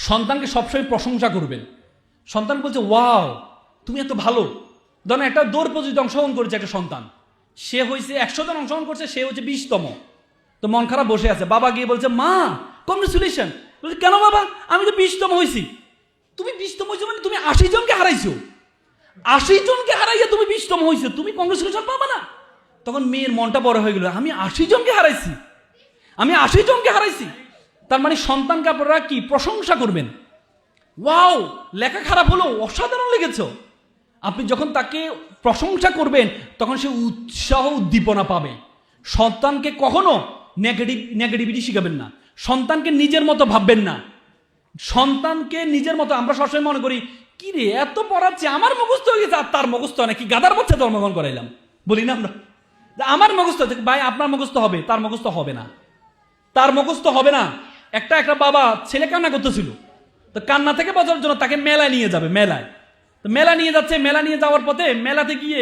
সন্তানকে সবসময় প্রশংসা করবেন। সন্তান বলছে ওয়াও তুমি এত ভালো। ধরেন একটা দৌড় প্রতিযোগিতা অংশগ্রহণ করেছে একটা সন্তান, সে হয়েছে 100 জন অংশগ্রহণ করছে, সে হচ্ছে 20তম। তো মন খারাপ বসে আছে, বাবা গিয়ে বলছে মা কংগ্রেচুলেশন। বলছে কেন বাবা, আমি তো 20তম হয়েছি। তুমি 20তম হয়েছো মানে তুমি 80 জনকে হারাইছো, 80 জনকে হারাইয়া তুমি 20তম হয়েছো, তুমি কংগ্রেচুলেশন পাবা না? তখন মেয়ের মনটা বড় হয়ে গেল, আমি 80 জনকে হারাইছি, আমি 80 জনকে হারাইছি। তার মানে সন্তানকে আপনারা কি প্রশংসা করবেন, ওয়াও লেখা খারাপ হলো অসাধারণ লেগেছ। আপনি যখন তাকে প্রশংসা করবেন তখন সে উৎসাহ উদ্দীপনা পাবে। সন্তানকে কখনো নেগেটিভিটি শিখাবেন না, সন্তানকে নিজের মতো ভাববেন না। সন্তানকে নিজের মতো, আমরা সবসময় মনে করি কি রে এত পড়াচ্ছে, আমার মুখস্থ হয়ে গেছে আর তার মুখস্থ নাকি গাদার বাচ্চা জন্মগ্রহণ করাইলাম, বলি না আমরা আমার মুখস্থ। ভাই আপনার মুখস্থ হবে, তার মুখস্থ হবে না, তার মুখস্থ হবে না। একটা বাবা ছেলে কান্না করতেছিল, তো কান্না থেকে বাঁচার জন্য তাকে মেলায় নিয়ে যাবে, মেলায়। তো মেলা নিয়ে যাচ্ছে, মেলা নিয়ে যাওয়ার পথে মেলাতে গিয়ে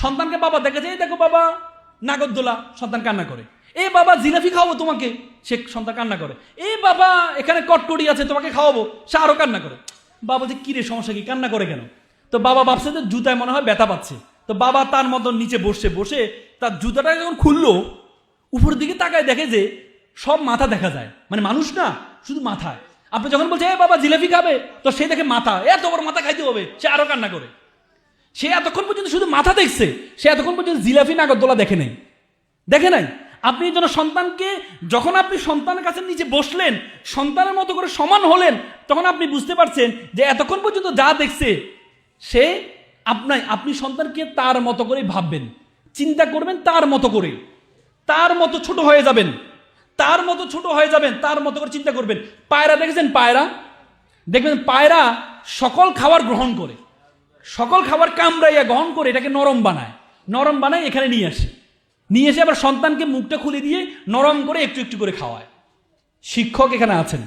সন্তানকে বাবা দেখেছে, এই দেখো বাবা নাগরদোলা, সন্তান কান্না করে। এ বাবা জিলাপি খাওয়াবো তোমাকে, সে সন্তান কান্না করে। এই বাবা এখানে কটকটি আছে তোমাকে খাওয়াবো, সে আরো কান্না করে। বাবা যে কি রে সমস্যা কি, কান্না করে কেন? তো বাবা ভাবছে যে জুতায় মনে হয় ব্যথা পাচ্ছে। তো বাবা তার মতন নিচে বসে তার জুতাটা যখন খুললো, উপরের দিকে তাকায় দেখে যে সব মাথা দেখা যায়, মানে মানুষ না, শুধু মাথায়। আপনি যখন বলছে এ বাবা জিলাপি খাবে, তো সে দেখে মাথা, এত বড় মাথা খাইতে হবে, সে আরো কান্না করে। সে এতক্ষণ পর্যন্ত শুধু মাথা দেখছে, সে এতক্ষণ পর্যন্ত জিলাপি নাগরদোলা দেখে নাই। আপনি যেন সন্তানকে, যখন আপনি সন্তানের কাছে নিচে বসলেন, সন্তানের মতো করে সমান হলেন, তখন আপনি বুঝতে পারছেন যে এতক্ষণ পর্যন্ত যা দেখছে সে আপনি সন্তানকে তার মতো করে ভাববেন, চিন্তা করবেন তার মতো করে, তার মতো ছোট হয়ে যাবেন, তার মতো ছোট হয়ে যাবেন, তার মতো করে চিন্তা করবেন। পায়রা দেখেছেন, পায়রা দেখবেন, পায়রা সকল খাবার গ্রহণ করে, সকল খাবার কামড়াইয়া গ্রহণ করে এটাকে নরম বানায় এখানে নিয়ে এসে আবার সন্তানকে মুখটা খুলে দিয়ে নরম করে একটু একটু করে খাওয়ায়। শিক্ষক এখানে আছেন,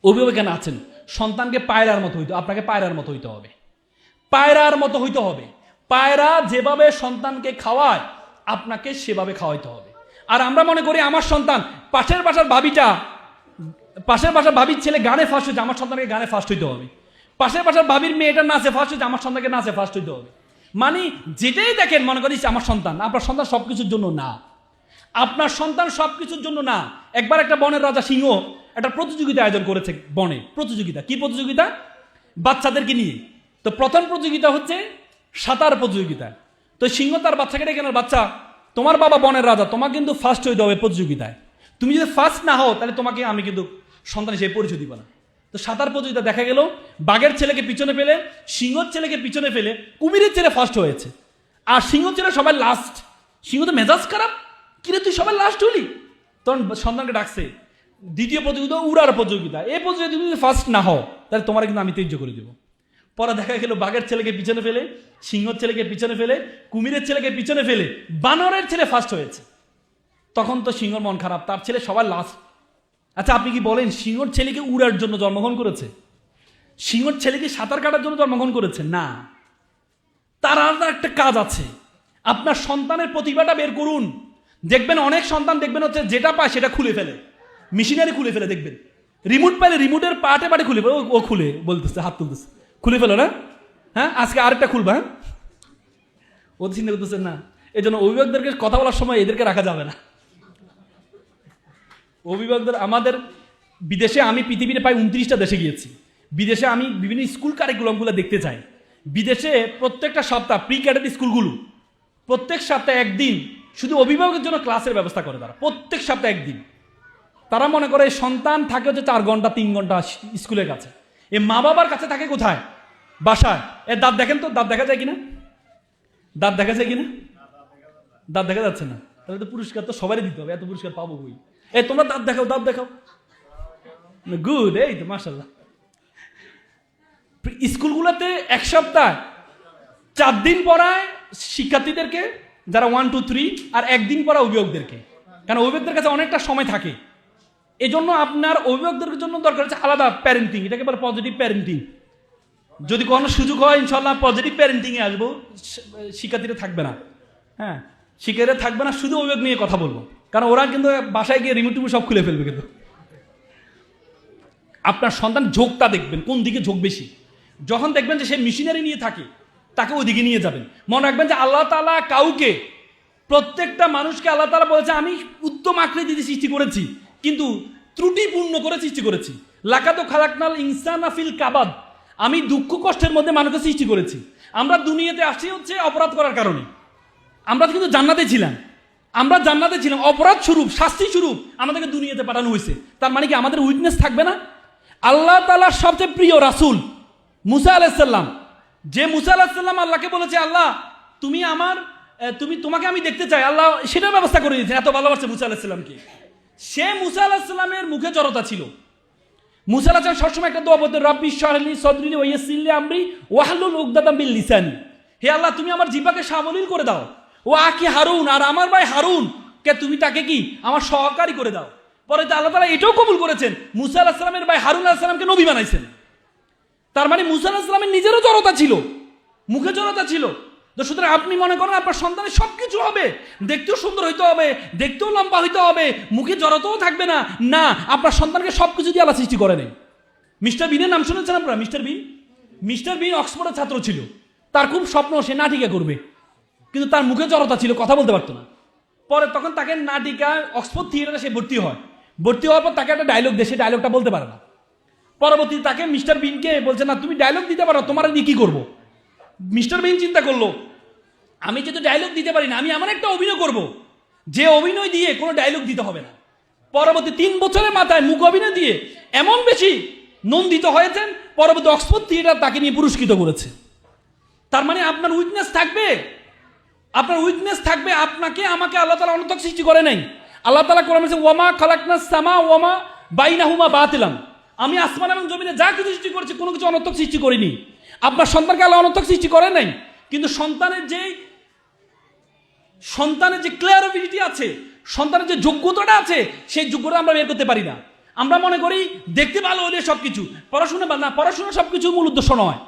অভিভাবক এখানে আছেন, সন্তানকে পায়রার মতো হইতে, আপনাকে পায়রার মতো হইতে হবে, পায়রার মতো হইতে হবে। পায়রা যেভাবে সন্তানকে খাওয়ায় আপনাকে সেভাবে খাওয়াইতে হবে। আর আমরা মনে করি আমার সন্তান, পাশের বাসার ভাবির ছেলে গানে ফার্স্ট হয়েছে, আমার সন্তানকে গানে ফার্স্ট হইতে হবে। পাশের বাসার ভাবির মেয়েটা নাচে ফার্স্ট হয়েছে, আমার সন্তানকে নাচে ফার্স্ট হইতে হবে। মানে যেটাই দেখেন মনে করিস আমার সন্তান। আপনার সন্তান সবকিছুর জন্য না, আপনার সন্তান সবকিছুর জন্য না। একবার একটা বনের রাজা সিংহ একটা প্রতিযোগিতা আয়োজন করেছে, বনে প্রতিযোগিতা। কি প্রতিযোগিতা? বাচ্চাদেরকে নিয়ে। তো প্রথম প্রতিযোগিতা হচ্ছে সাঁতার প্রতিযোগিতা। তো সিংহ তার বাচ্চাকে ডেকে, বাচ্চা তোমার বাবা বনের রাজা, তোমাকে কিন্তু ফার্স্ট হইতে হবে প্রতিযোগিতায়, তুমি যদি ফার্স্ট না হও তাহলে তোমাকে আমি কিন্তু সন্তান হিসেবে পরিচয় দিব না। তো সাঁতার প্রতিযোগিতা দেখা গেল বাঘের ছেলেকে পিছনে ফেলে, সিংহর ছেলেকে পিছনে ফেলে কুমিরের ছেলে ফার্স্ট হয়েছে, আর সিংহ ছেলে সবাই লাস্ট। সিংহ তো মেজাজ খারাপ, কিরে তুই সবাই লাস্ট হলি। তখন সন্তানকে ডাকছে, দ্বিতীয় প্রতিযোগিতা উড়ার প্রতিযোগিতা, এই প্রতিযোগিতা তুমি যদি ফার্স্ট না হও তাহলে তোমার কিন্তু আমি ত্যায্য করে দেবো। পরে দেখা গেল বাঘের ছেলেকে পিছনে ফেলে, সিংহর ছেলেকে পিছনে ফেলে, কুমিরের ছেলেকে পিছনে ফেলে বানরের ছেলে ফার্স্ট হয়েছে। তখন তো সিংহর মন খারাপ, তার ছেলে সবার লাস্ট। আচ্ছা আপনি কি বলেন সিংহর ছেলেকে উড়ার জন্য জন্মগ্রহণ করেছে? সিংহর ছেলেকে সাঁতার কাটার জন্য জন্মগ্রহণ করেছে? না, তার আলাদা একটা কাজ আছে। আপনার সন্তানের প্রতিভাটা বের করুন। দেখবেন অনেক সন্তান দেখবেন হচ্ছে যেটা পায় সেটা খুলে ফেলে, মেশিনারি খুলে ফেলে। দেখবেন রিমোট পাইলে রিমোটের পাটে খুলে ফেলে, ও খুলে বলতেছে, হাত তুলতেছে, খুলে ফেলো না, হ্যাঁ আজকে আরেকটা খুলবা, হ্যাঁ ও চিন্তা করতেছে না। এই জন্য অভিভাবকদেরকে কথা বলার সময় এদেরকে রাখা যাবে না। অভিভাবকদের, আমাদের বিদেশে, আমি পৃথিবীতে প্রায় 29টা দেশে গিয়েছি। বিদেশে আমি বিভিন্ন স্কুল কারিকুলামগুলো দেখতে চাই। বিদেশে প্রত্যেকটা সপ্তাহ প্রি ক্যাডেট স্কুলগুলো প্রত্যেক সপ্তাহে একদিন শুধু অভিভাবকের জন্য ক্লাসের ব্যবস্থা করে তারা, প্রত্যেক সপ্তাহে একদিন। তারা মনে করে সন্তান থাকে হচ্ছে 4 ঘন্টা 3 ঘন্টা স্কুলের কাছে, এ মা বাবার কাছে থাকে কোথায়? বাসায়। এর দাঁত দেখেন তো, দাঁত দেখা যায় কিনা? দাঁত দেখা যায় কিনা? দাঁত দেখা যাচ্ছে না, তাহলে তো পুরস্কার তো সবারই দিতে হবে, এত পুরস্কার পাবো বই। এই তোমরা দাঁত দেখাও, দাঁত দেখাও, গুড, এই তো মাশাআল্লাহ। স্কুলগুলোতে এক সপ্তাহ 4 দিন পড়ায় শিক্ষার্থীদেরকে, যারা 1 2 3, আর 1 দিন পড়া অভিভাবকদেরকে, কারণ অভিভাবকদের কাছে অনেকটা সময় থাকে। এই জন্য আপনার অভিভাবকদের জন্য দরকার হচ্ছে আলাদা প্যারেন্টিং, এটাকে বলে পজিটিভ প্যারেন্টিং। যদি কোনো সুযোগ হয় ইনশাল্লাহ পজিটিভ প্যারেন্টিংয়ে আসবো, শিক্ষার্থীরা থাকবে না, হ্যাঁ শিক্ষার্থীরা থাকবে না, শুধু অভিভাবক নিয়ে কথা বলবো, কারণ ওরা কিন্তু বাসায় গিয়ে রিমোট টিমোট সব খুলে ফেলবে। কিন্তু আপনার সন্তান ঝোঁকটা দেখবেন, কোন দিকে ঝোঁক বেশি। যখন দেখবেন যে সে মেশিনারি নিয়ে থাকে, তাকে ওই দিকে নিয়ে যাবেন। মনে রাখবেন যে আল্লাহ তাআলা কাউকে, প্রত্যেকটা মানুষকে আল্লাহ তাআলা বলেছে আমি উত্তম আকৃতিতে সৃষ্টি করেছি, কিন্তু ত্রুটিপূর্ণ করে সৃষ্টি করেছি। লাকাদ খালাকনাল ইনসানা ফিল কাবাদ, আমি দুঃখ কষ্টের মধ্যে মানুষকে সৃষ্টি করেছি। আমরা দুনিয়াতে আসি হচ্ছে অপরাধ করার কারণে। আমরা কিন্তু জান্নাতে ছিলাম, অপরাধ স্বরূপ, শাস্তি স্বরূপ আমাদেরকে দুনিয়াতে পাঠানো হয়েছে। তার মানে কি আমাদের উইকনেস থাকবে না? আল্লাহ তাআলার সবচেয়ে প্রিয় রাসূল মুসা আলাইহিস সালাম, যে মুসা আলাইহিস সালাম আল্লাহকে বলেছে আল্লাহ তোমাকে আমি দেখতে চাই, আল্লাহ সেটার ব্যবস্থা করে দিয়েছেন, এত ভালোবাসে মুসা আলাইহিস সালামকে। সে মুসা আলাইহিস সালামের মুখে জড়তা ছিল। মুসা আলাইহিস সালাম সবসময় একটা দোয়া বলতেন, রব্বি ইশরাহ লি সাদরি ওয়া ইয়াসসির লি আমরি ওয়াহলুল উকদাতাম মিন লিসানি, হে আল্লাহ তুমি আমার জিহ্বাকে সাবলীল করে দাও। ও আখি হারুন, আর আমার ভাই হারুন কে তুমি তাকে কি আমার সহকারী করে দাও। পরে তো আল্লাহ তাআলা এটাও কবুল করেছেন, মুসা আলাইহিস সালামের ভাই হারুন আলাইহিস সালামকে নবী বানাইছেন। তার মানে মুসা আলাইহিস সালামের নিজেরও জড়তা ছিল, মুখে জড়তা ছিল। তো সুতরাং আপনি মনে করেন আপনার সন্তানের সবকিছু হবে, দেখতেও সুন্দর হইতে হবে, দেখতেও লম্বা হইতে হবে, মুখে জড়তাও থাকবে না, না, আপনার সন্তানকে সবকিছু দিয়ে আল্লাহ সৃষ্টি করে নেই। মিস্টার বিনের নাম শুনেছেন আপনারা? মিস্টার বিন অক্সফোর্ডের ছাত্র ছিল। তার খুব স্বপ্ন সে নাটিকা করবে, কিন্তু তার মুখে জড়তা ছিল, কথা বলতে পারতো না। পরে তখন তাকে নাটিকা অক্সফোর্ড থিয়েটারে সে ভর্তি হওয়ার পর তাকে একটা ডায়লগ দেয়, সে ডায়লগটা বলতে পারে না। পরবর্তী তাকে মিস্টার বিনকে বলছে না তুমি ডায়লগ দিতে পারো, তোমার দিয়ে কি করবো? মিস্টার বিন চিন্তা করলো আমি যেহেতু ডায়লগ দিতে পারি না, আমি এমন একটা অভিনয় করব যে অভিনয় দিয়ে কোনো ডায়লগ দিতে হবে না। পরবর্তী 3 বছরের মাথায় মুখ অভিনয় দিয়ে এমন বেশি নন্দিত হয়েছেন, পরবর্তী অক্সফোর্ড থিয়েটার তাকে নিয়ে পুরস্কৃত করেছে। তার মানে আপনার উইকনেস থাকবে, আপনাকে আমাকে আল্লাহ তাআলা অনর্থক সৃষ্টি করে নাই। আল্লাহ তাআলা কোরআনে বলেছেন ওয়ামা খালাকনাস সামা ওয়ামা বাইনাহুমা বাতিলাম, আমি আসমান এবং জমিনে যা কিছু সৃষ্টি করেছি কোনো কিছু অনর্থক সৃষ্টি করিনি। আপনার সন্তানকে আল্লাহ অনর্থক সৃষ্টি করে নাই, কিন্তু সন্তানের যে ক্লিয়ারিটি আছে, সন্তানের যে যোগ্যতাটা আছে, সেই যোগ্যতা আমরা বের করতে পারি না। আমরা মনে করি দেখতে ভালো হলে সবকিছু, পড়াশোনা সবকিছু মূল উদ্দেশ্য নয়।